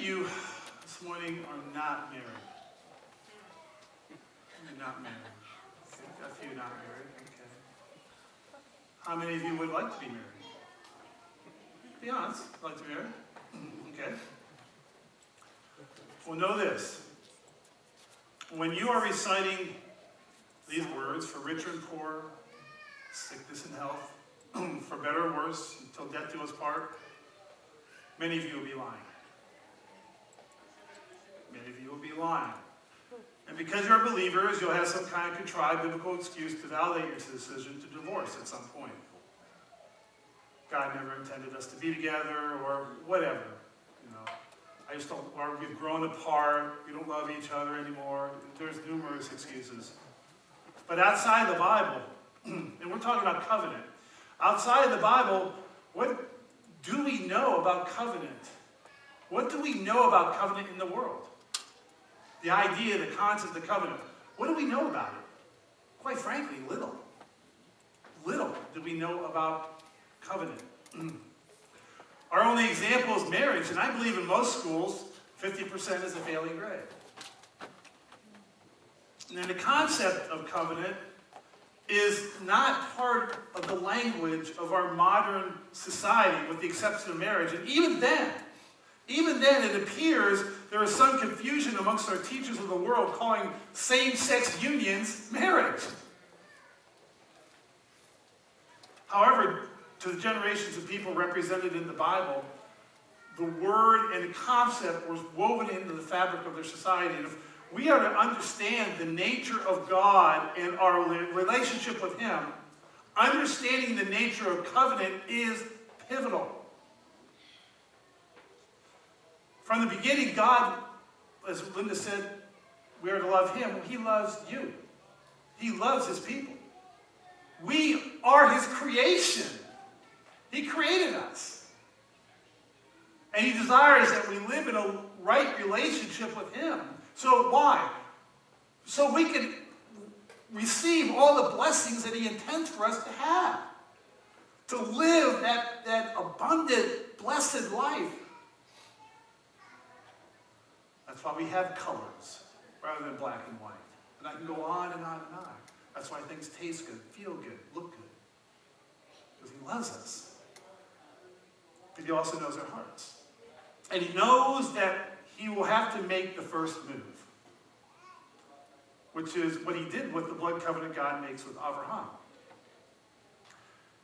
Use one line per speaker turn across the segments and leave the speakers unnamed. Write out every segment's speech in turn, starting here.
of you this morning are not married? You're not married. Okay. Got a few not married. Okay. How many of you would like to be married? Be honest. Like to be married? Okay. Well, know this. When you are reciting these words, for richer and poor, sickness and health, for better or worse, until death do us part, many of you will be lying. Many of you will be lying. And because you're believers, you'll have some kind of contrived biblical excuse to validate your decision to divorce at some point. God never intended us to be together, or whatever. I just don't, or we've grown apart, we don't love each other anymore. There's numerous excuses. But outside the Bible, and we're talking about covenant, outside of the Bible, what do we know about covenant? What do we know about covenant in the world? The idea, the concept of covenant. What do we know about it? Quite frankly, little. Little do we know about covenant. Our only example is marriage, and I believe in most schools, 50% is a failing grade. And then the concept of covenant is not part of the language of our modern society, with the exception of marriage. And even then, it appears there is some confusion amongst our teachers of the world calling same-sex unions marriage. However, to the generations of people represented in the Bible, the word and the concept was woven into the fabric of their society. And if we are to understand the nature of God and our relationship with Him, understanding the nature of covenant is pivotal. From the beginning, God, as Linda said, we are to love Him. He loves you. He loves His people. We are His creation. He created us. And He desires that we live in a right relationship with Him. So why? So we can receive all the blessings that He intends for us to have. To live that abundant, blessed life. That's why we have colors rather than black and white. And I can go on and on and on. That's why things taste good, feel good, look good. Because He loves us. But He also knows our hearts. And He knows that He will have to make the first move. Which is what He did with the blood covenant God makes with Abraham.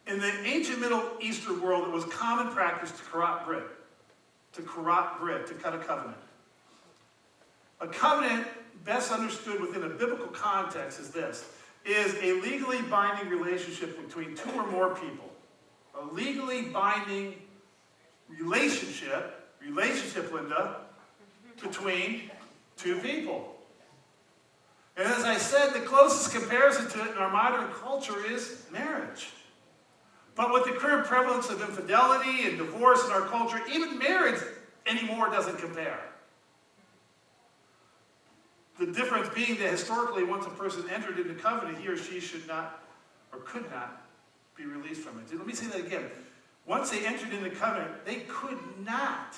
In the ancient Middle Eastern world, it was common practice to Karat Brit. To cut a covenant. A covenant, best understood within a biblical context, is this. Is a legally binding relationship between two or more people. A legally binding relationship, Linda, between two people. And as I said, the closest comparison to it in our modern culture is marriage. But with the current prevalence of infidelity and divorce in our culture, even marriage anymore doesn't compare. The difference being that historically, once a person entered into covenant, he or she should not or could not be released from it. Let me say that again. Once they entered into covenant, they could not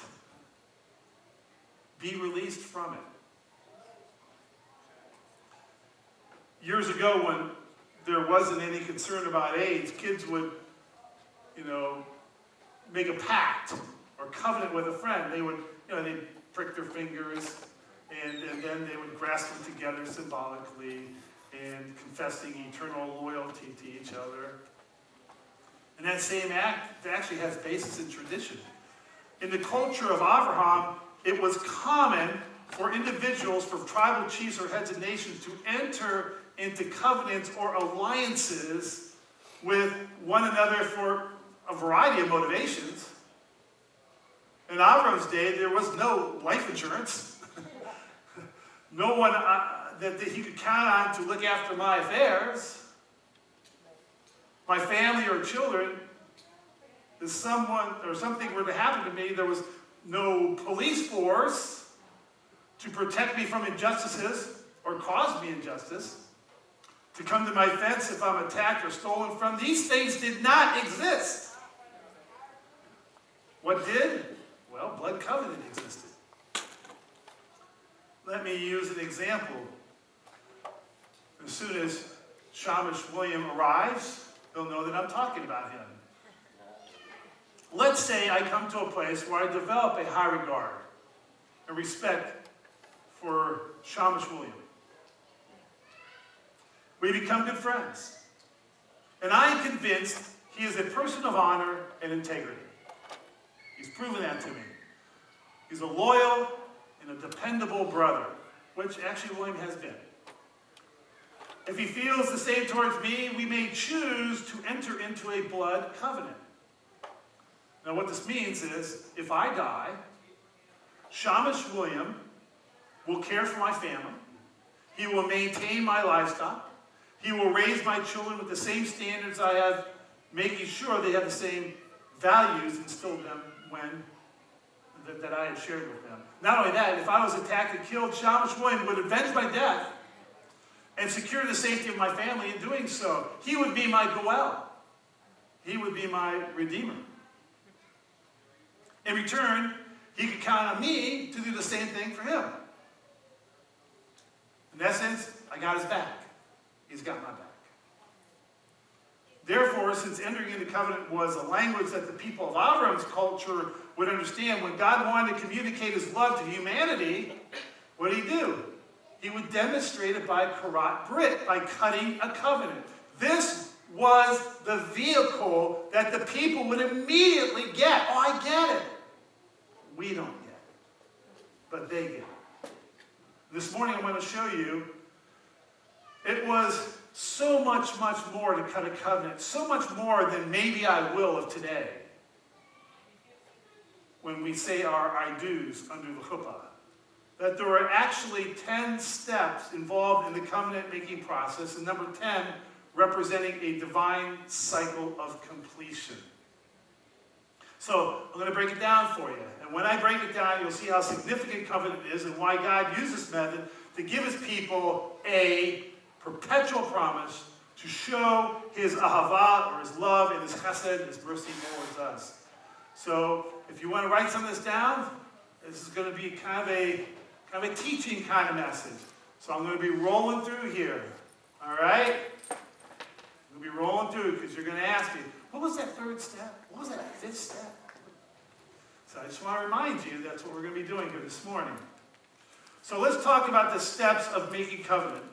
be released from it. Years ago, when there wasn't any concern about AIDS, kids would, make a pact or covenant with a friend. They would, they'd prick their fingers, and then they would grasp them together symbolically and confessing eternal loyalty to each other. And that same act actually has basis in tradition. In the culture of Abraham, it was common for individuals, for tribal chiefs or heads of nations, to enter into covenants or alliances with one another for a variety of motivations. In Abraham's day, there was no life insurance. No one that he could count on to look after my affairs. My family or children, if someone or something were to happen to me, there was no police force to protect me from injustices or cause me injustice, to come to my fence if I'm attacked or stolen from. These things did not exist. What did? Well, blood covenant existed. let me use an example. As soon as Shamash William arrives, he'll know that I'm talking about him. Let's say I come to a place where I develop a high regard and respect for Shamash William. We become good friends. And I am convinced he is a person of honor and integrity. He's proven that to me. He's a loyal and a dependable brother, which actually William has been. If he feels the same towards me, we may choose to enter into a blood covenant. Now what this means is, if I die, Shamash William will care for my family. He will maintain my livestock. He will raise my children with the same standards I have, making sure they have the same values instilled in them that I had shared with them. Not only that, if I was attacked and killed, Shamash William would avenge my death and secure the safety of my family in doing so. He would be my Goel. He would be my Redeemer. In return, he could count on me to do the same thing for him. In essence, I got his back. He's got my back. Therefore, since entering into covenant was a language that the people of Avram's culture would understand, when God wanted to communicate his love to humanity, what did he do? He would demonstrate it by Karat Brit, by cutting a covenant. This was the vehicle that the people would immediately get. Oh, I get it. We don't get it, but they get it. This morning I'm going to show you it was so much more to cut a covenant, so much more than maybe I will of today. When we say our I do's under the chuppah, that there are actually 10 steps involved in the covenant-making process, and number 10 representing a divine cycle of completion. So I'm going to break it down for you. And when I break it down, you'll see how significant covenant is and why God used this method to give his people a perpetual promise to show his ahava, or his love, and his chesed, his mercy towards us. So if you want to write some of this down, this is going to be kind of a teaching kind of message. So I'm going to be rolling through here. All right? I'm going to be rolling through because you're going to ask me, what was that third step? What was that fifth step? So I just want to remind you that's what we're going to be doing here this morning. So let's talk about the steps of making covenant.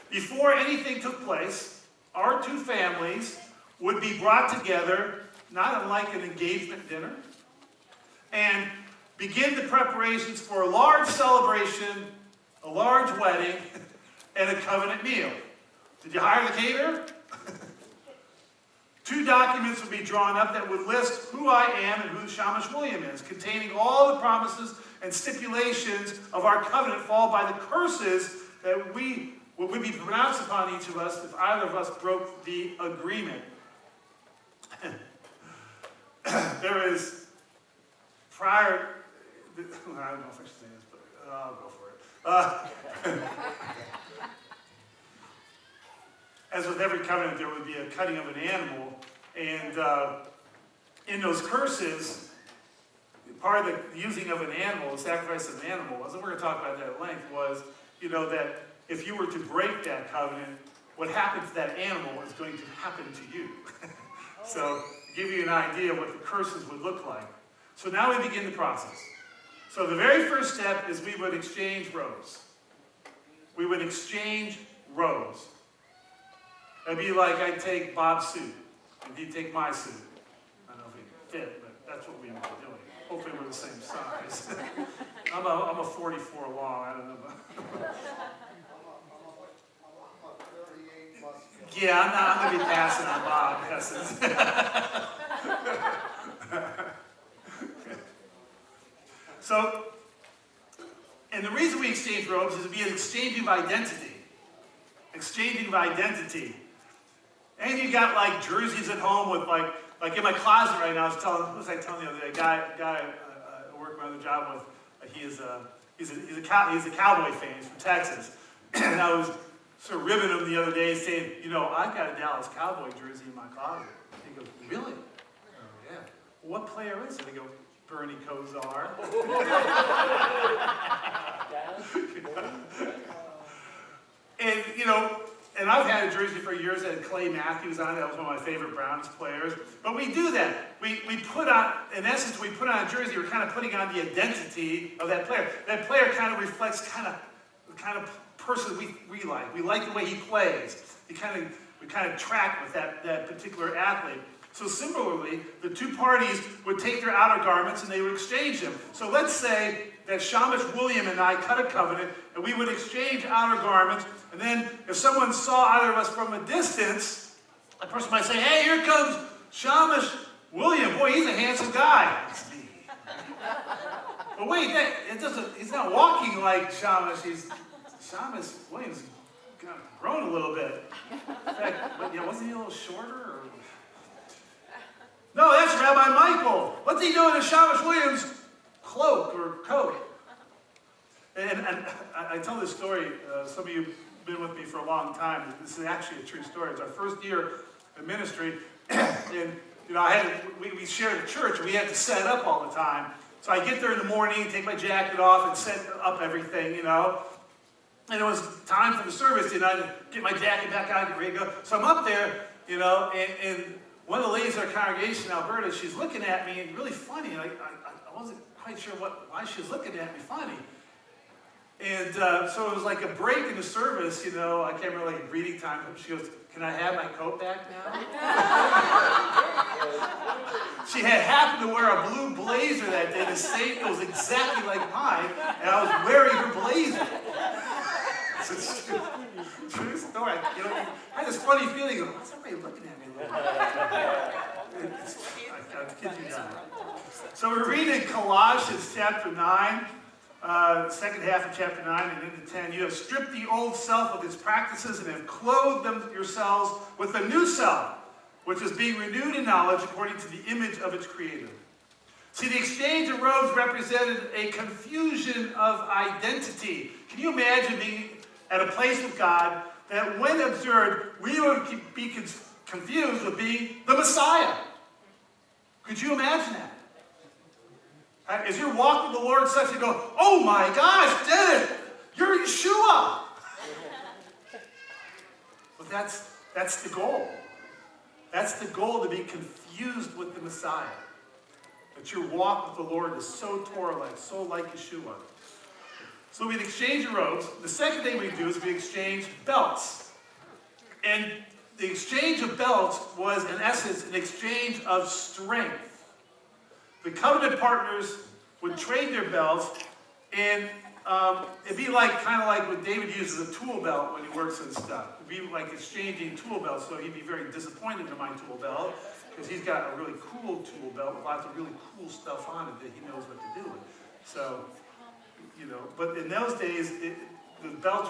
Before anything took place, our two families would be brought together, not unlike an engagement dinner, and begin the preparations for a large celebration, a large wedding, and a covenant meal. Did you hire the caterer? 2 documents would be drawn up that would list who I am and who Shamash William is, containing all the promises and stipulations of our covenant, followed by the curses that would be pronounced upon each of us if either of us broke the agreement. There is prior... I don't know if I should say this, but I'll go for it. As with every covenant, there would be a cutting of an animal, and in those curses, part of the using of an animal, the sacrifice of an animal, and we're going to talk about that at length, was, that if you were to break that covenant, what happened to that animal is going to happen to you. So, to give you an idea of what the curses would look like. So now we begin the process. So the very first step is we would exchange robes. We would exchange robes. It'd be like I'd take Bob's suit, and he'd take my suit. I don't know if he fit, but that's what we would be doing. Hopefully we're the same size. I'm a 44 long, I don't know. Yeah, I'm going to be passing on Bob. So, and the reason we exchange robes is to be an exchanging of identity. Exchanging of identity. And you got like jerseys at home with like in my closet right now. Who was I telling the other day? A guy I work my other job with. He's a Cowboy fan. He's from Texas. And I was sort of ribbing him the other day, saying, I've got a Dallas Cowboy jersey in my closet. He goes, really? Oh, yeah. Well, what player is it? I go, Bernie Kosar. And, and I've had a jersey for years that had Clay Matthews on it. That was one of my favorite Browns players. But we do that. We put on, in essence, we put on a jersey. We're kind of putting on the identity of that player. That player kind of reflects the kind of person we like. We like the way he plays. We kind of track with that particular athlete. So similarly, the two parties would take their outer garments and they would exchange them. So let's say that Shamash William and I cut a covenant and we would exchange outer garments. And then if someone saw either of us from a distance, a person might say, hey, here comes Shamash William. Boy, he's a handsome guy. That's me. But wait, he's not walking like Shamash. Shamash William's kind of grown a little bit. In fact, wasn't he a little shorter? Or... No, that's Rabbi Michael. What's he doing in Shamash Williams' cloak or coat? And I tell this story. Some of you have been with me for a long time. This is actually a true story. It's our first year in ministry, and we shared a church. We had to set up all the time. So I get there in the morning, take my jacket off, and set up everything, And it was time for the service, get my jacket back on, get ready to go. So I'm up there, and one of the ladies in our congregation in Alberta, she's looking at me, and really funny. I wasn't quite sure why she was looking at me funny. And so it was like a break in the service, I can't remember, like a greeting time. She goes, can I have my coat back now? She had happened to wear a blue blazer that day. It was exactly like mine, and I was wearing her blazer. It's a true story. I had this funny feeling, what's everybody looking at me a little bit? I kid you not. So we're reading Colossians chapter 9. Second half of chapter 9 and into 10, you have stripped the old self of its practices and have clothed yourselves with a new self, which is being renewed in knowledge according to the image of its creator. See, the exchange of robes represented a confusion of identity. Can you imagine being at a place with God that when observed, we would be confused with being the Messiah? Could you imagine that? As you're walking with the Lord, such you go, oh my gosh, did it! You're Yeshua! But that's the goal. That's the goal, to be confused with the Messiah. That your walk with the Lord is so Torah-like, so like Yeshua. So we'd exchange robes. The second thing we do is we exchange belts. And the exchange of belts was, in essence, an exchange of strength. The covenant partners would trade their belts, and it'd be kind of like what David uses a tool belt when he works and stuff. It'd be like exchanging tool belts, so he'd be very disappointed in my tool belt, because he's got a really cool tool belt with lots of really cool stuff on it that he knows what to do with. So, but in those days, the belts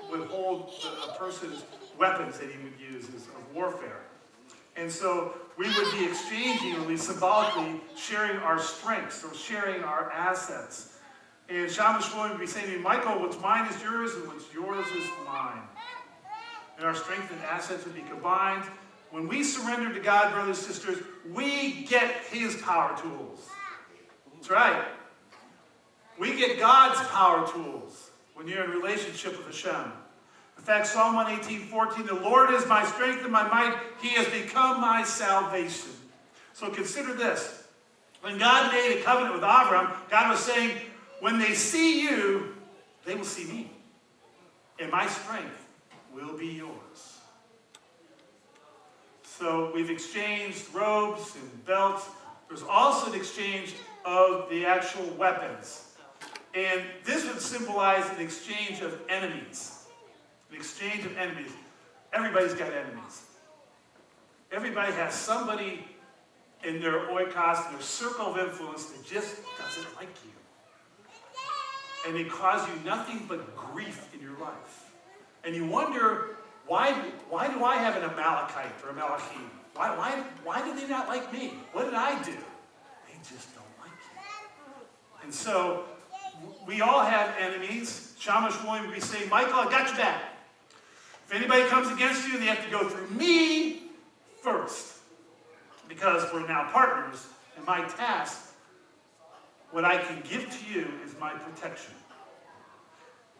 would hold a person's weapons that he would use of warfare. And so we would be exchanging, or we symbolically sharing our strengths, or sharing our assets. And Shamash would be saying to me, Michael, what's mine is yours, and what's yours is mine. And our strength and assets would be combined. When we surrender to God, brothers and sisters, we get His power tools. That's right. We get God's power tools when you're in relationship with Hashem. In fact, Psalm 118:14, the Lord is my strength and my might. He has become my salvation. So consider this. When God made a covenant with Abraham, God was saying, when they see you, they will see me. And my strength will be yours. So we've exchanged robes and belts. There's also an exchange of the actual weapons. And this would symbolize an exchange of enemies. An exchange of enemies. Everybody's got enemies. Everybody has somebody in their oikos, in their circle of influence, that just doesn't like you. And they cause you nothing but grief in your life. And you wonder, why do I have an Amalekite or a Malachim? Why do they not like me? What did I do? They just don't like you. And so, we all have enemies. Shamash William would be saying, Michael, I got your back. If anybody comes against you, they have to go through me first. Because we're now partners, and my task what I can give to you is my protection.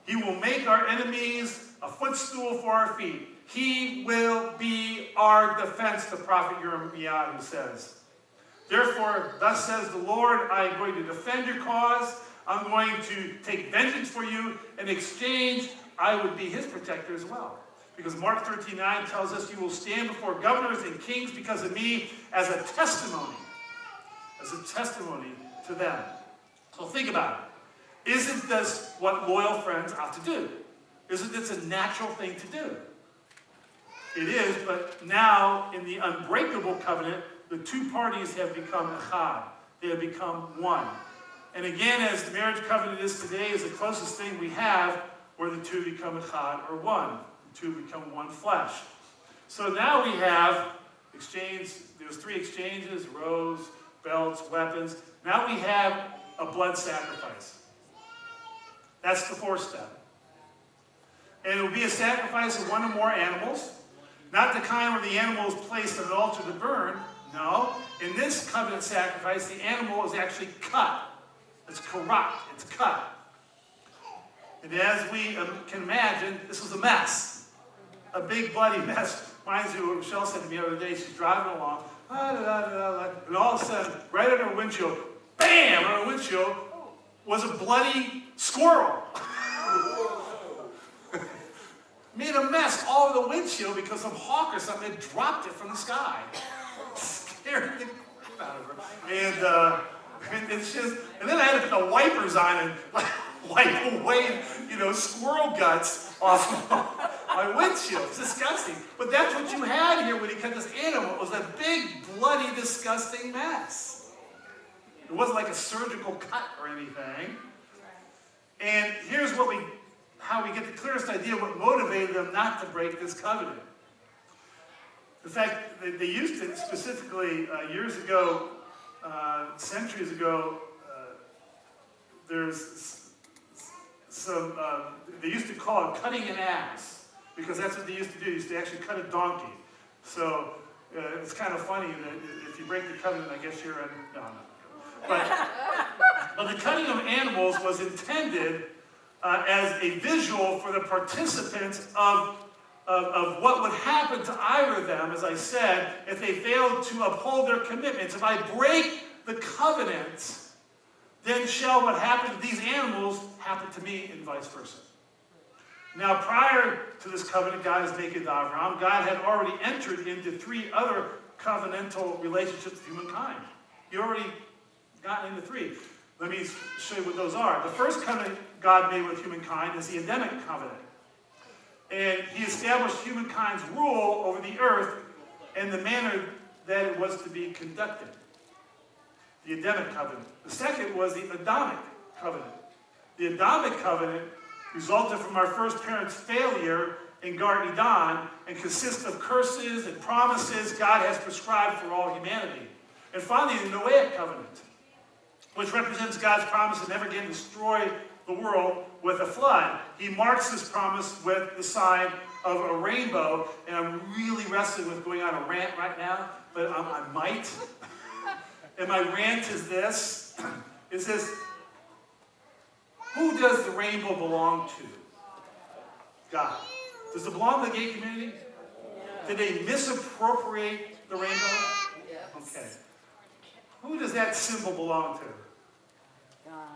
He will make our enemies a footstool for our feet. He will be our defense, the prophet Jeremiah says. Therefore, thus says the Lord, I am going to defend your cause. I'm going to take vengeance for you. In exchange, I would be his protector as well. Because Mark 13:9 tells us, you will stand before governors and kings because of me as a testimony to them. So think about it. Isn't this what loyal friends ought to do? Isn't this a natural thing to do? It is, but now in the unbreakable covenant, the two parties have become echad. They have become one. And again, as the marriage covenant is today, is the closest thing we have where the two become echad or one. The two become one flesh. So now we have there's 3 exchanges, robes, belts, weapons. Now we have a blood sacrifice. That's the 4th step. And it will be a sacrifice of 1 or more animals. Not the kind where the animal is placed on an altar to burn. No. In this covenant sacrifice, the animal is actually cut. It's karat. It's cut. And as we can imagine, this was a mess. A big bloody mess. Reminds me of what Michelle said to me the other day. She's driving along. And all of a sudden, right on her windshield, bam! On her windshield was a bloody squirrel. Made a mess all over the windshield because some hawk or something had dropped it from the sky. Scared the crap out of her. And then I had to put the wipers on and wipe away, squirrel guts off my windshield. It's disgusting. But that's what you had here when he cut this animal. It was a big, bloody, disgusting mess. It wasn't like a surgical cut or anything. And here's how we get the clearest idea what motivated them not to break this covenant. In fact, they used to, specifically years ago, centuries ago, there's some, they used to call it cutting an ass, because that's what they used to do. They used to actually cut a donkey. So it's kind of funny that if you break the covenant, I guess you're in, no. But the cutting of animals was intended as a visual for the participants of what would happen to either of them, as I said, if they failed to uphold their commitments. If I break the covenant, then shall what happened to these animals happen to me, and vice versa. Now, prior to this covenant God is making with Abraham, God had already entered into 3 other covenantal relationships with humankind. He already gotten into 3. Let me show you what those are. The first covenant God made with humankind is the Edenic covenant. And he established humankind's rule over the earth in the manner that it was to be conducted. The Edenic covenant. The second was the Adamic covenant. The Adamic covenant resulted from our first parents' failure in Garden Eden and consists of curses and promises God has prescribed for all humanity. And finally, the Noahic covenant, which represents God's promise to never again destroy the world with a flood. He marks this promise with the sign of a rainbow, and I'm really wrestling with going on a rant right now, but I might. And my rant is this. It says, who does the rainbow belong to? God. Does it belong to the gay community? Did they misappropriate the rainbow? Okay. Who does that symbol belong to?
God.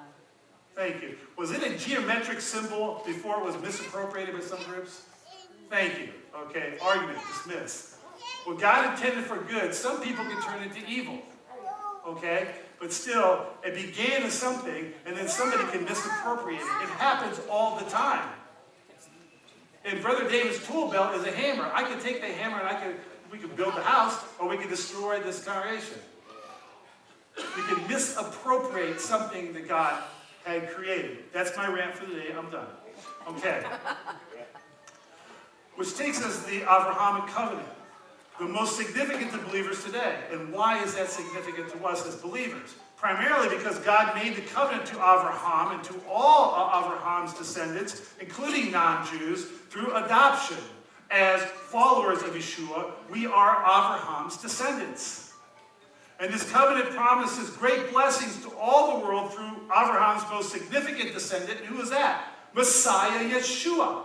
Thank you. Was it a geometric symbol before it was misappropriated by some groups? Thank you. Okay, argument dismissed. What God intended for good, some people can turn into evil. Okay? But still, it began as something, and then somebody can misappropriate it. It happens all the time. And Brother David's tool belt is a hammer. I could take the hammer and we could build the house, or we could destroy this congregation. We can misappropriate something that God had created. That's my rant for the day. I'm done. Okay. Which takes us to the Abrahamic covenant, the most significant to believers today. And why is that significant to us as believers? Primarily because God made the covenant to Abraham and to all of Abraham's descendants, including non-Jews, through adoption. As followers of Yeshua, we are Abraham's descendants. And this covenant promises great blessings to all the world through Abraham's most significant descendant. Who is that? Messiah Yeshua.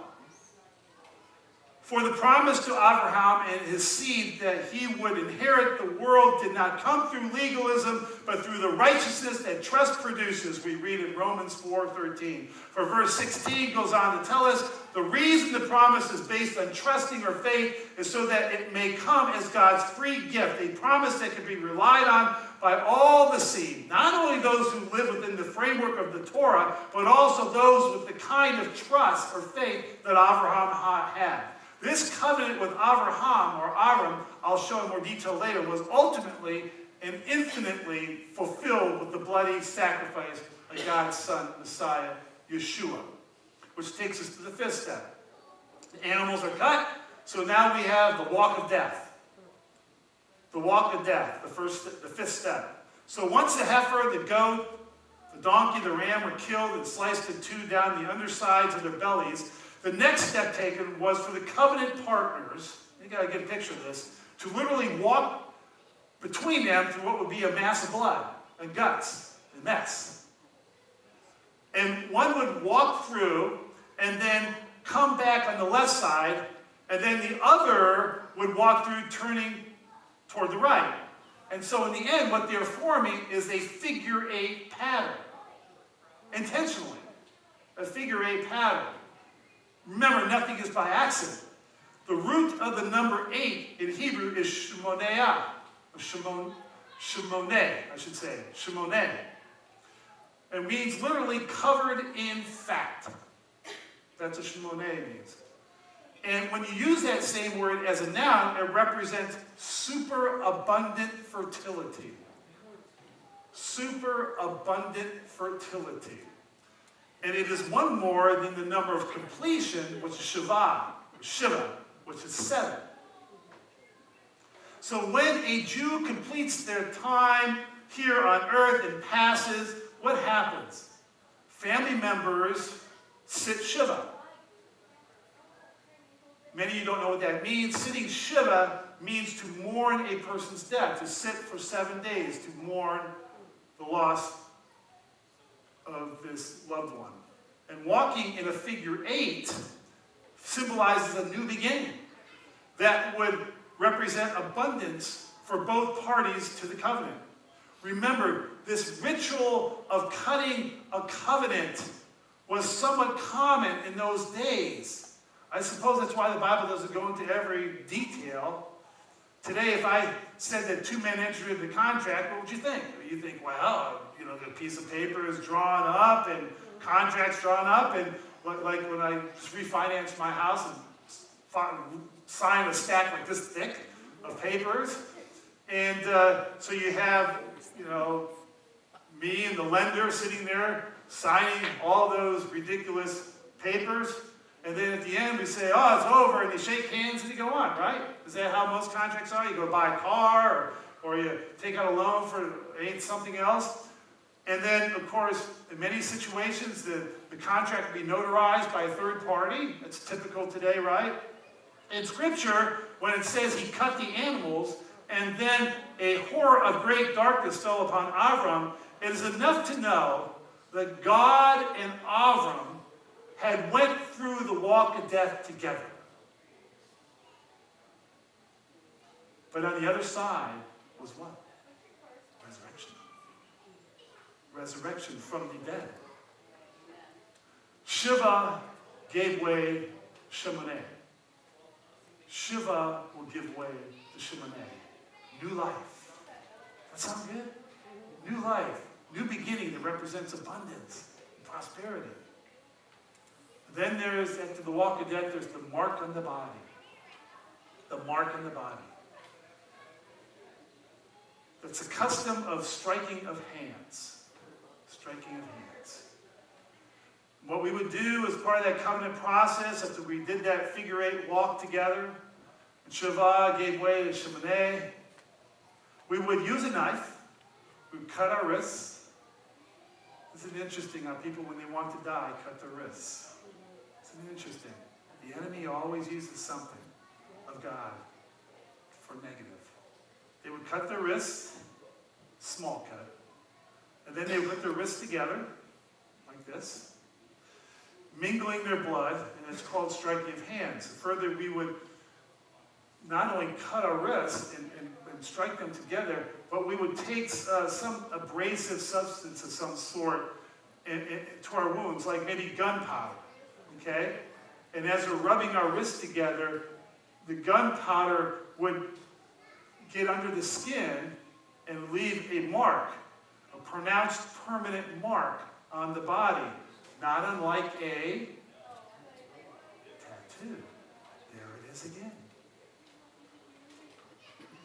For the promise to Abraham and his seed that he would inherit the world did not come through legalism, but through the righteousness that trust produces, we read in Romans 4:13. For verse 16 goes on to tell us, the reason the promise is based on trusting or faith is so that it may come as God's free gift, a promise that can be relied on by all the seed, not only those who live within the framework of the Torah, but also those with the kind of trust or faith that Abraham had. This covenant with Abraham, or Abram, I'll show in more detail later, was ultimately and infinitely fulfilled with the bloody sacrifice of God's Son, Messiah Yeshua. Which takes us to the fifth step. The animals are cut, so now we have the walk of death. The walk of death, the fifth step. So once the heifer, the goat, the donkey, the ram were killed and sliced in two down the undersides of their bellies, the next step taken was for the covenant partners, you got to get a picture of this, to literally walk between them through what would be a mass of blood and guts, a mess. And one would walk through and then come back on the left side, and then the other would walk through turning toward the right. And so in the end, what they're forming is a figure eight pattern. Intentionally. A figure eight pattern. Remember, nothing is by accident. The root of the number 8 in Hebrew is Shemoneh, I should say. Shemoneh. It means literally covered in fat. That's what Shemoneh means. And when you use that same word as a noun, it represents superabundant fertility. Superabundant fertility. And it is one more than the number of completion, which is Shiva, which is 7. So when a Jew completes their time here on earth and passes, what happens? Family members sit Shiva. Many of you don't know what that means. Sitting Shiva means to mourn a person's death, to sit for 7 days, to mourn the loss of this loved one. And walking in a figure 8 symbolizes a new beginning that would represent abundance for both parties to the covenant. Remember, this ritual of cutting a covenant was somewhat common in those days. I suppose that's why the Bible doesn't go into every detail. Today, if I said that 2 men entered into the contract, what would you think? You think, well, the piece of paper is drawn up and contracts drawn up, and like when I refinanced my house and signed a stack like this thick of papers, and so you have, me and the lender sitting there signing all those ridiculous papers, and then at the end we say, oh, it's over, and you shake hands and you go on, right? Is that how most contracts are? You go buy a car, or you take out a loan for something else. And then, of course, in many situations, the contract will be notarized by a third party. That's typical today, right? In Scripture, when it says he cut the animals, and then a horror of great darkness fell upon Abram, it is enough to know that God and Abram had went through the walk of death together. But on the other side was what? Resurrection. Resurrection from the dead. Shiva gave way to Shemoneh. Shiva will give way to Shemoneh. New life. That sound good? New life. New beginning that represents abundance and prosperity. Then there is, after the walk of death, there's the mark on the body. The mark on the body. That's a custom of striking of hands. Striking of hands. What we would do as part of that covenant process, after we did that figure 8 walk together, and Shiva gave way to Shemoneh, we would use a knife. We would cut our wrists. Isn't it interesting how people, when they want to die, cut their wrists? Isn't it interesting? The enemy always uses something of God for negative. They would cut their wrists, small cut. And then they would put their wrists together, like this, mingling their blood, and it's called striking of hands. Further, we would not only cut our wrists and strike them together, but we would take some abrasive substance of some sort to our wounds, like maybe gunpowder, okay? And as we're rubbing our wrists together, the gunpowder would get under the skin and leave a mark, a pronounced permanent mark on the body, not unlike a tattoo. There it is again.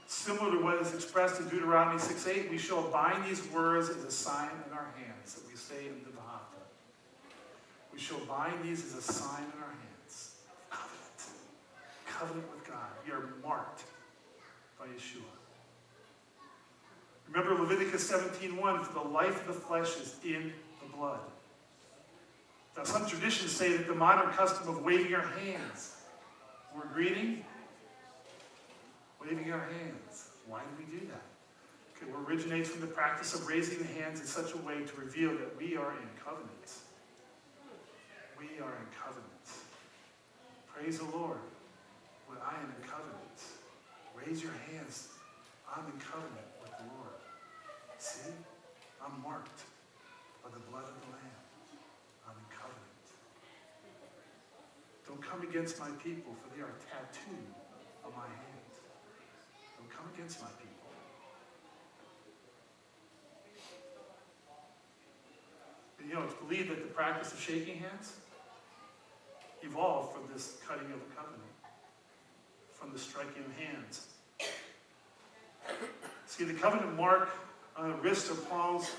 Similar to what is expressed in Deuteronomy 6:8, we shall bind these words as a sign in our hands, that we say in the Bahata. We shall bind these as a sign in our hands. Covenant. Covenant with God. We are marked by Yeshua. Remember Leviticus 17:1, for the life of the flesh is in the blood. Now some traditions say that the modern custom of waving our hands, we're greeting, waving our hands. Why do we do that? Okay, it originates from the practice of raising the hands in such a way to reveal that we are in covenant. We are in covenant. Praise the Lord. When I am in covenant. Raise your hands. I'm in covenant with the Lord. See? I'm marked by the blood of the Lamb. I'm in covenant. Don't come against my people, for they are tattooed on my hands. Don't come against my people. And it's believed that the practice of shaking hands evolved from this cutting of the covenant, from the striking of hands. See, the covenant mark on the wrist or palms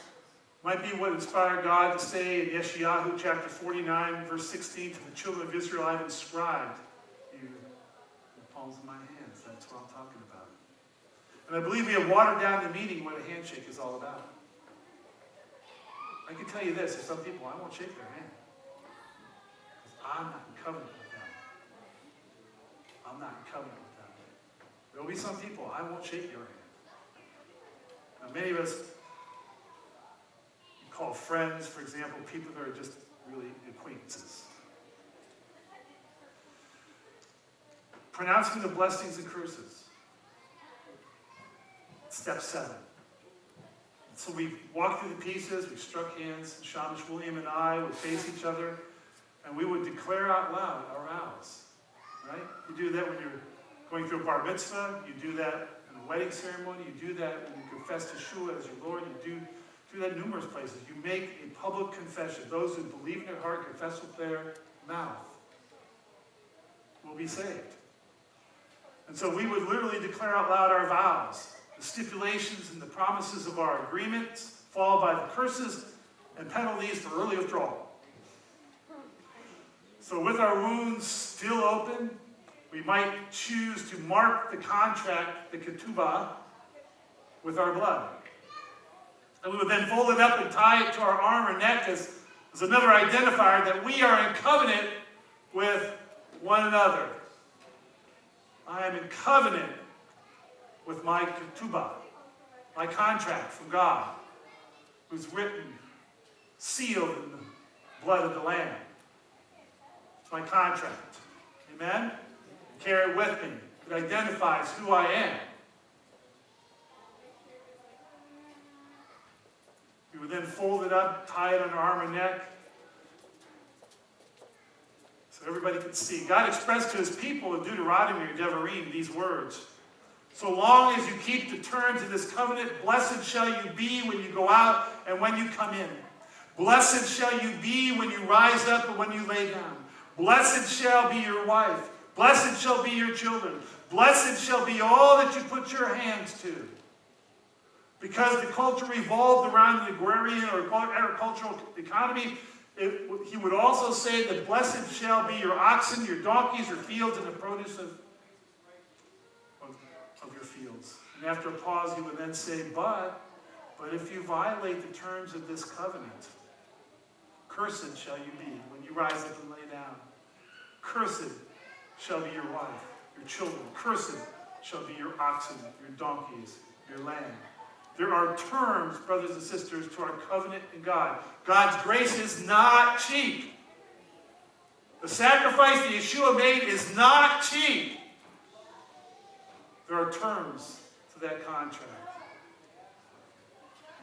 might be what inspired God to say in Yeshayahu chapter 49, verse 16, to the children of Israel, I've inscribed you in the palms of my hands. That's what I'm talking about. And I believe we have watered down the meaning what a handshake is all about. I can tell you this, there's some people, I won't shake their hand. Because I'm not in covenant with them. I'm not in covenant with them. There will be some people, I won't shake your hand. Now, many of us, you call friends, for example, people that are just really acquaintances. Pronouncement of blessings and curses. Step 7. So we walked through the pieces, we struck hands, Shamish William and I would face each other, and we would declare out loud our vows. Right? You do that when you're going through a bar mitzvah, you do that in a wedding ceremony, you do that when you confess Yeshua as your Lord, you do that in numerous places. You make a public confession. Those who believe in their heart, confess with their mouth, will be saved. And so we would literally declare out loud our vows, the stipulations and the promises of our agreements, followed by the curses and penalties for early withdrawal. So with our wounds still open, we might choose to mark the contract, the ketubah, with our blood. And we would then fold it up and tie it to our arm or neck as another identifier that we are in covenant with one another. I am in covenant with my ketubah, my contract from God, who's written, sealed in the blood of the Lamb. It's my contract. Amen? Carry it with me. It identifies who I am. We would then fold it up, tie it on our arm and neck, so everybody could see. God expressed to his people in Deuteronomy or Devarim these words. So long as you keep the terms of this covenant, blessed shall you be when you go out and when you come in. Blessed shall you be when you rise up and when you lay down. Blessed shall be your wife. Blessed shall be your children. Blessed shall be all that you put your hands to. Because the culture revolved around the agrarian or agricultural economy, he would also say that blessed shall be your oxen, your donkeys, your fields, and the produce of your fields. And after a pause, he would then say, but if you violate the terms of this covenant, cursed shall you be when you rise up and lay down. Cursed shall be your wife, your children. Cursed shall be your oxen, your donkeys, your land. There are terms, brothers and sisters, to our covenant in God. God's grace is not cheap. The sacrifice that Yeshua made is not cheap. There are terms to that contract.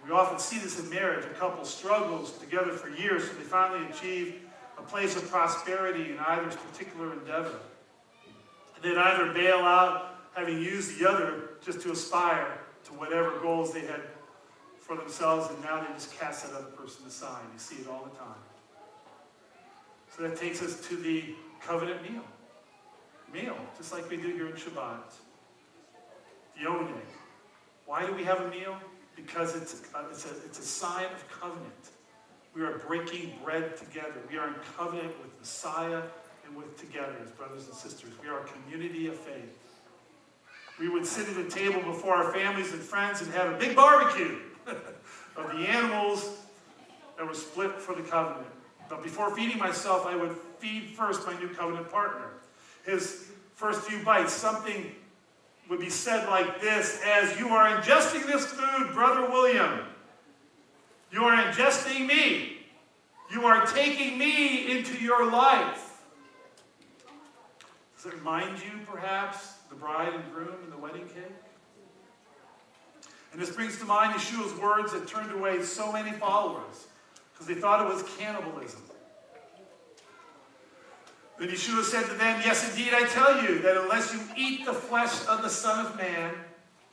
We often see this in marriage. A couple struggles together for years so they finally achieve a place of prosperity in either's particular endeavor. They'd either bail out, having used the other just to aspire to whatever goals they had for themselves, and now they just cast that other person aside. You see it all the time. So that takes us to the covenant meal. Meal, just like we do here in Shabbat. The oneg. Why do we have a meal? Because it's a sign of covenant. We are breaking bread together. We are in covenant with Messiah and with together as brothers and sisters. We are a community of faith. We would sit at a table before our families and friends and have a big barbecue of the animals that were split for the covenant. But before feeding myself, I would feed first my new covenant partner. His first few bites, something would be said like this: as you are ingesting this food, Brother William, you are ingesting me. You are taking me into your life. Does it remind you, perhaps, the bride and groom and the wedding cake? And this brings to mind Yeshua's words that turned away so many followers because they thought it was cannibalism. Then Yeshua said to them, yes, indeed, I tell you that unless you eat the flesh of the Son of Man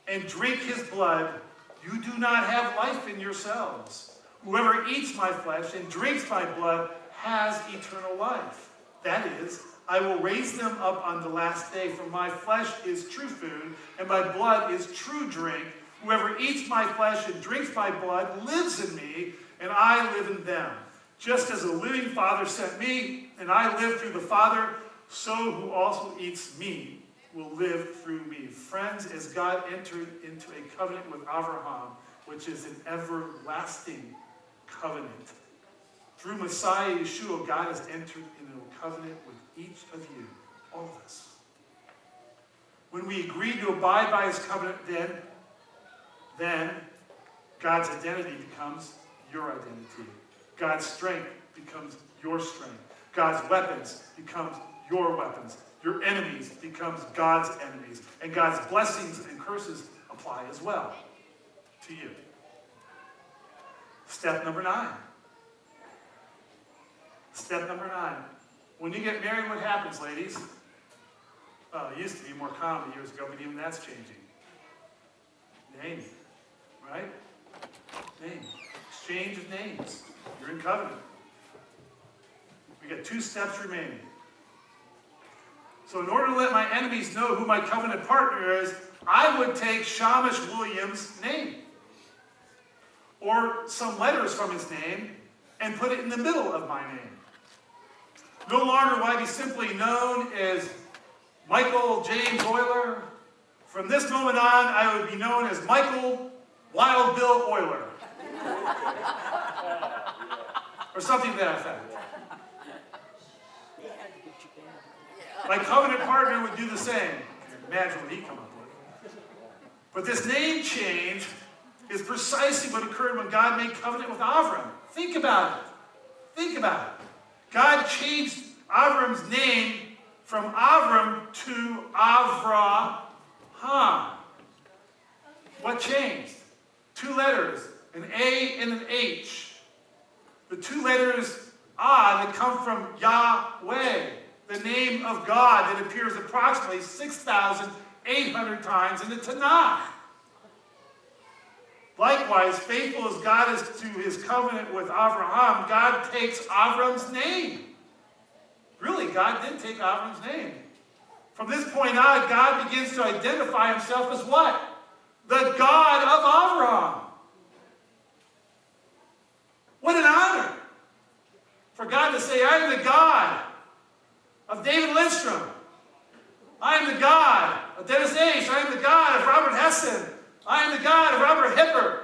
and drink his blood, you do not have life in yourselves. Whoever eats my flesh and drinks my blood has eternal life. That is, I will raise them up on the last day, for my flesh is true food, and my blood is true drink. Whoever eats my flesh and drinks my blood lives in me, and I live in them. Just as the living Father sent me, and I live through the Father, so who also eats me will live through me. Friends, as God entered into a covenant with Abraham, which is an everlasting covenant, through Messiah Yeshua, God has entered into a covenant with each of you, all of us. When we agree to abide by his covenant, then God's identity becomes your identity. God's strength becomes your strength. God's weapons becomes your weapons. Your enemies becomes God's enemies. And God's blessings and curses apply as well to you. Step number 9. Step number 9. When you get married, what happens, ladies? Well, it used to be more common years ago, but even that's changing. Name. Right? Name. Exchange of names. You're in covenant. We got 2 steps remaining. So in order to let my enemies know who my covenant partner is, I would take Shamash Williams' name, or some letters from his name, and put it in the middle of my name. No longer will I be simply known as Michael James Euler. From this moment on, I would be known as Michael Wild Bill Euler. Or something to that effect. My covenant partner would do the same. Imagine what he'd come up with. But this name change is precisely what occurred when God made covenant with Avram. Think about it. Think about it. God changed Avram's name from Avram to Avraham. What changed? 2 letters, an A and an H. The 2 letters that come from Yahweh, the name of God that appears approximately 6,800 times in the Tanakh. Likewise, faithful as God is to his covenant with Abraham, God takes Avram's name. Really, God did take Avram's name. From this point on, God begins to identify himself as what? The God of Abraham. What an honor for God to say, I am the God of David Lindstrom. I am the God of Dennis H. I am the God of Robert Hessen. I am the God of Robert Hipper.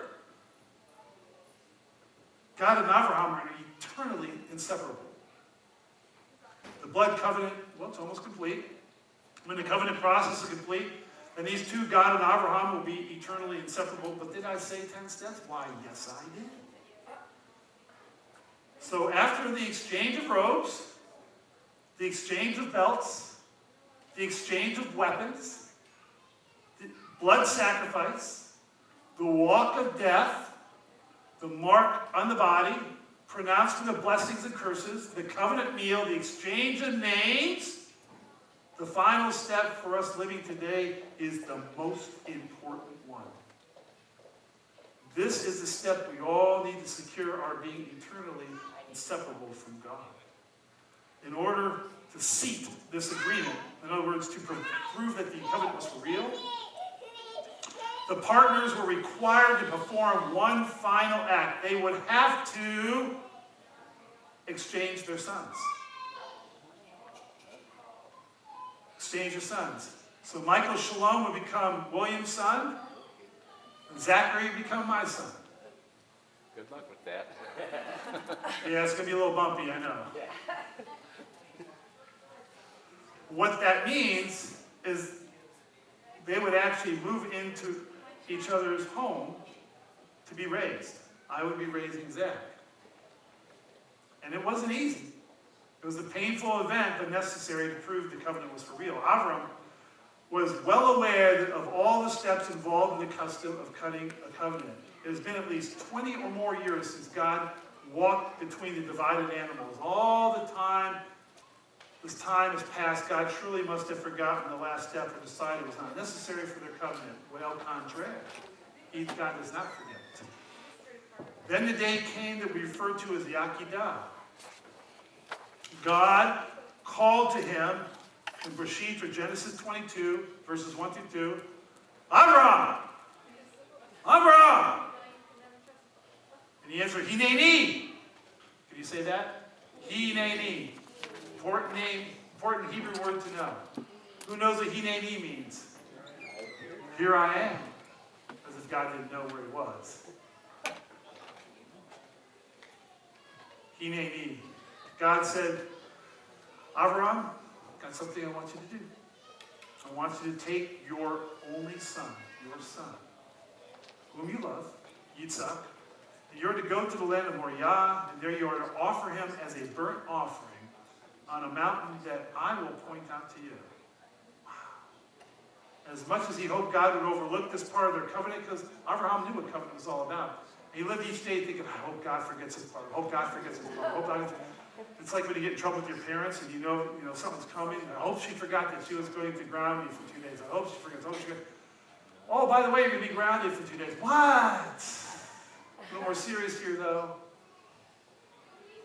God and Abraham are eternally inseparable. The blood covenant, well, it's almost complete. When the covenant process is complete, And these two, God and Abraham, will be eternally inseparable. But did I say 10 steps? Why, yes, I did. So after the exchange of robes, the exchange of belts, the exchange of weapons, the blood sacrifice, the walk of death, the mark on the body, pronouncement of blessings and curses, the covenant meal, the exchange of names, the final step for us living today is the most important one. This is the step we all need to secure our being eternally inseparable from God. In order to seat this agreement, in other words, to prove that the covenant was for real, the partners were required to perform one final act. They would have to exchange their sons. Exchange your sons. So Michael Shalom would become William's son, and Zachary would become my son.
Good luck with that.
Yeah, it's going to be a little bumpy, I know. What that means is they would actually move into each other's home to be raised. I would be raising Zach. And it wasn't easy. It was a painful event, but necessary to prove the covenant was for real. Avram was well aware of all the steps involved in the custom of cutting a covenant. It has been at least 20 or more years since God walked between the divided animals. All the time, this time has passed, God surely must have forgotten the last step or decided it was not necessary for their covenant. Well, contraire. God does not forget. Then the day came that we refer to as the Akedah. God called to him in Bereshit, or Genesis 22, verses 1 through 2, Avram! Avram! And he answered, Hineni. Can you say that? Hineni. Important name, important Hebrew word to know. Who knows what Hineni means? Here I am. As if God didn't know where he was. Hineni. God said, Avram, got something I want you to do. I want you to take your only son, whom you love, Yitzhak, and you're to go to the land of Moriah, and there you are to offer him as a burnt offering on a mountain that I will point out to you. Wow. As much as he hoped God would overlook this part of their covenant, because Abraham knew what covenant was all about. He lived each day thinking, I hope God forgets his part. I hope God forgets his part. I hope God... It's like when you get in trouble with your parents and you know something's coming. I hope she forgot that she was going to ground you for 2 days. I hope she forgets. I hope she forgets. Oh, by the way, you're going to be grounded for 2 days. What? A little more serious here, though.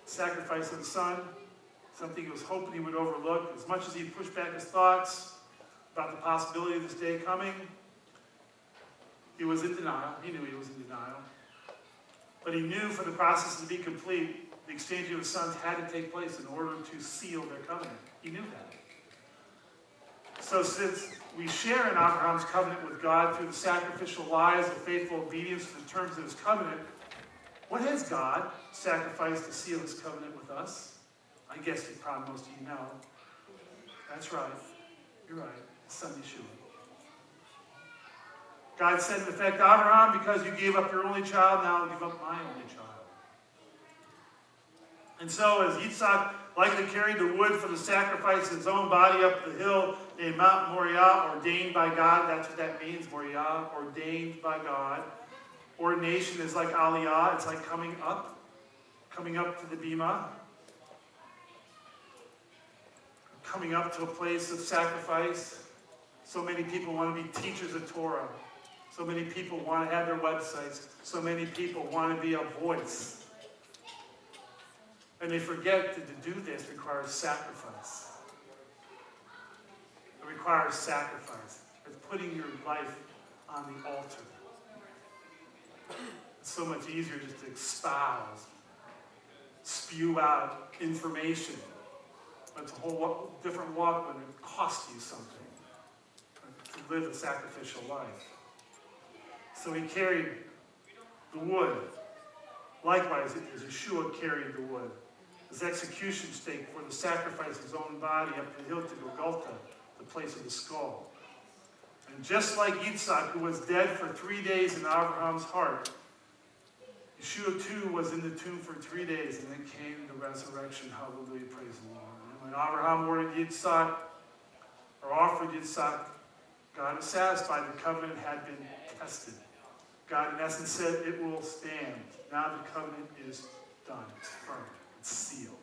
Sacrifice of the son. Something he was hoping he would overlook. As much as he pushed back his thoughts about the possibility of this day coming, he was in denial. He knew he was in denial. But he knew for the process to be complete, the exchange of his sons had to take place in order to seal their covenant. He knew that. So since we share in Abraham's covenant with God through the sacrificial lives of faithful obedience to the terms of his covenant, what has God sacrificed to seal his covenant with us? I guess probably most of you know. That's right. You're right. His son Yeshua. God said in effect, Abraham, because you gave up your only child, now I'll give up my only child. And so as Yitzhak likely carried the wood for the sacrifice of his own body up the hill named Mount Moriah, ordained by God, that's what that means, Moriah, ordained by God. Ordination is like aliyah, it's like coming up to the bima, coming up to a place of sacrifice. So many people want to be teachers of Torah. So many people want to have their websites. So many people want to be a voice. And they forget that to do this requires sacrifice. It requires sacrifice. It's putting your life on the altar. It's so much easier just to espouse, spew out information. But it's a whole different walk when it costs you something to live a sacrificial life. So he carried the wood. Likewise, as Yeshua carried the wood. His execution stake for the sacrifice of his own body up the hill to Golgotha, the place of the skull. And just like Yitzhak, who was dead for 3 days in Abraham's heart, Yeshua too was in the tomb for 3 days, and then came the resurrection. Hallelujah, praise the Lord. And when Abraham ordered Yitzhak, or offered Yitzhak, God is satisfied. The covenant had been tested. God, in essence, said it will stand. Now the covenant is done. It's firm. It's sealed.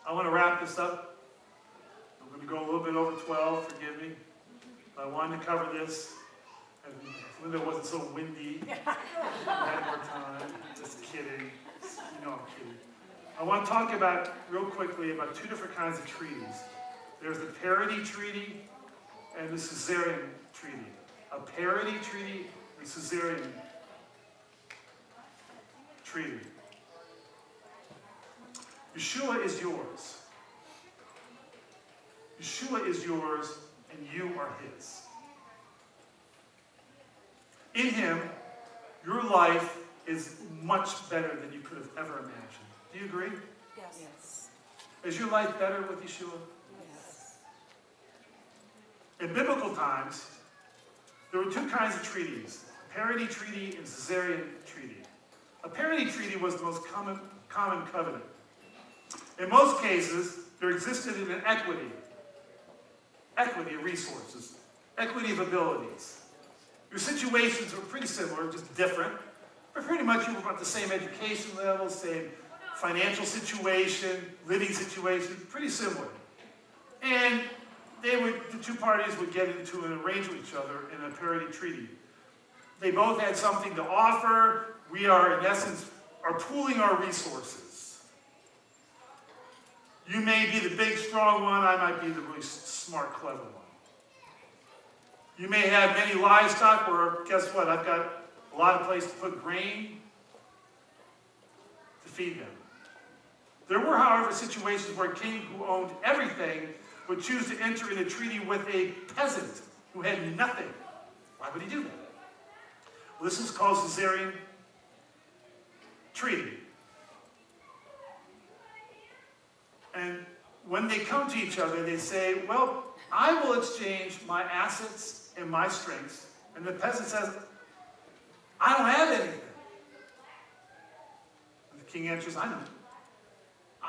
I want to wrap this up. I'm going to go a little bit over 12. Forgive me. But I wanted to cover this. And if Linda wasn't so windy, we had more time. Just kidding. You know I'm kidding. I want to talk about, real quickly, about two different kinds of treaties. There's the parity treaty and the Caesarean treaty. A parity treaty and Caesarean treaty. Yeshua is yours. Yeshua is yours, and you are his. In him, your life is much better than you could have ever imagined. Do you agree?
Yes.
Is your life better with Yeshua?
Yes.
In biblical times, there were two kinds of treaties, a parity treaty and Caesarean treaty. A parity treaty was the most common covenant. In most cases, there existed an equity of resources, equity of abilities. Your situations were pretty similar, just different, but pretty much you were about the same education level, same financial situation, living situation, pretty similar. And the two parties would get into an arrangement with each other in a parity treaty. They both had something to offer. We are, in essence, are pooling our resources. You may be the big, strong one. I might be the really smart, clever one. You may have many livestock where, guess what? I've got a lot of place to put grain to feed them. There were, however, situations where a king who owned everything would choose to enter in a treaty with a peasant who had nothing. Why would he do that? Well, this is called Caesarean treaty. And when they come to each other, they say, well, I will exchange my assets and my strengths. And the peasant says, I don't have anything. And the king answers, I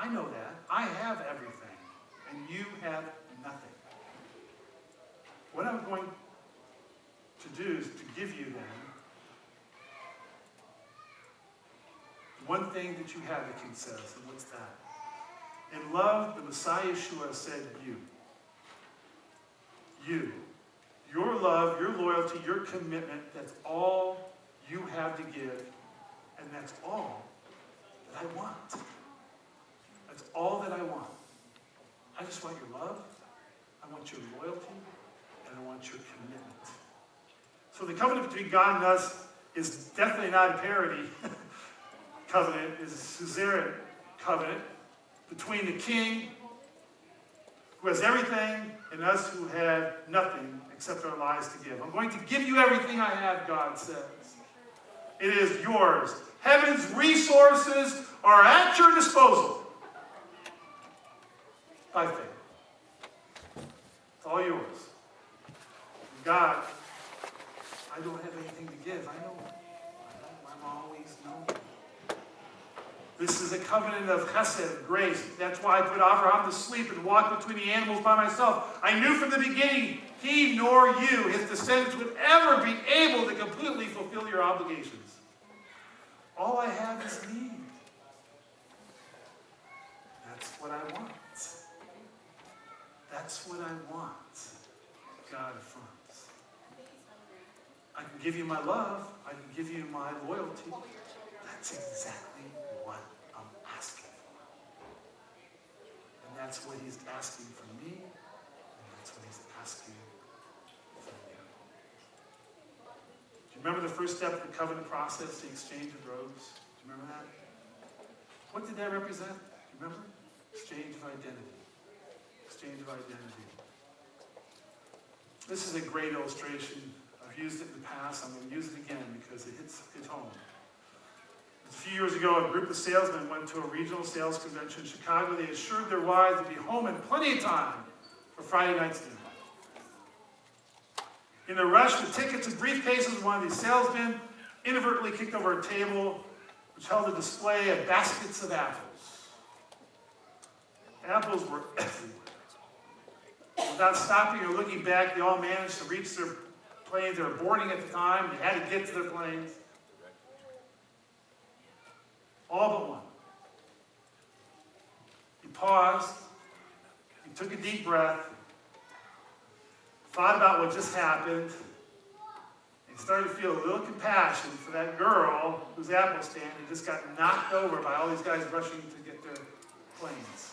know that. I have everything. And you have nothing. What I'm going to do is to give you then one thing that you have, the king says. And what's that? In love, the Messiah Yeshua said, you. Your love, your loyalty, your commitment, that's all you have to give. And that's all that I want. That's all that I want. I just want your love. I want your loyalty. And I want your commitment. So the covenant between God and us is definitely not a parity covenant. It's a Caesarean covenant between the king, who has everything, and us who have nothing except our lives to give. I'm going to give you everything I have, God says. It is yours. Heaven's resources are at your disposal. By faith. It's all yours. God, I don't have anything to give. I know. I'm always known. This is a covenant of chesed, grace. That's why I put Abraham to sleep and walked between the animals by myself. I knew from the beginning, he nor you, his descendants, would ever be able to completely fulfill your obligations. All I have is need. That's what I want. That's what I want, God affirms. I can give you my love. I can give you my loyalty. That's exactly what I'm asking for. And that's what he's asking from me. And that's what he's asking from you. Do you remember the first step of the covenant process, the exchange of robes? Do you remember that? What did that represent? Do you remember? Exchange of identity. Exchange of identity. This is a great illustration. I've used it in the past. I'm going to use it again because it hits home. A few years ago, a group of salesmen went to a regional sales convention in Chicago. They assured their wives to be home in plenty of time for Friday night's dinner. In a rush with tickets and briefcases, one of these salesmen inadvertently kicked over a table which held a display of baskets of apples. Apples were everywhere. Without stopping or looking back, they all managed to reach their planes. They were boarding at the time. They had to get to their planes. All but one. He paused. He took a deep breath. Thought about what just happened. And started to feel a little compassion for that girl whose apple stand had just got knocked over by all these guys rushing to get their planes.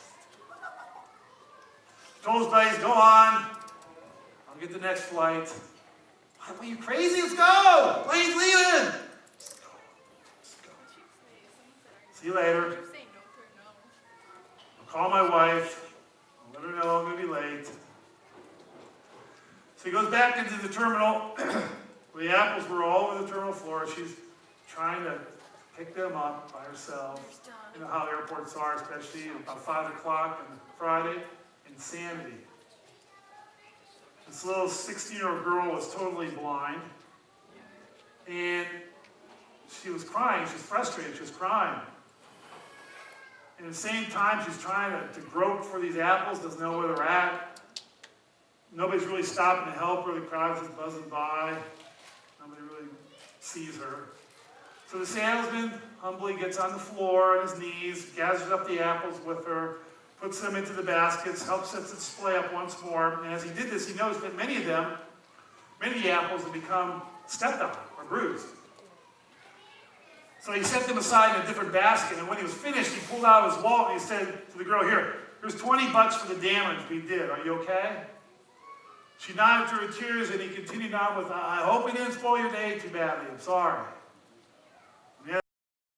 Told his buddies, go on. I'll get the next flight. What, are you crazy? Let's go. Plane's leaving. Let's go. See you later. I'll call my wife. I'll let her know I'm going to be late. So he goes back into the terminal. The apples were all over the terminal floor. She's trying to pick them up by herself. You know how airports are, especially about 5 o'clock on Friday. Insanity. This little 16-year-old girl was totally blind. And she was crying. She was frustrated. She was crying. And at the same time, she's trying to grope for these apples, doesn't know where they're at. Nobody's really stopping to help her. The crowd's just buzzing by. Nobody really sees her. So the salesman humbly gets on the floor on his knees, gathers up the apples with her, puts them into the baskets, helps set the display up once more. And as he did this, he noticed that many of the apples had become stepped on or bruised. So he set them aside in a different basket, and when he was finished, he pulled out his wallet and he said to the girl, here's $20 for the damage we did. Are you okay? She nodded through her tears, and he continued on with, I hope we didn't spoil your day too badly. I'm sorry.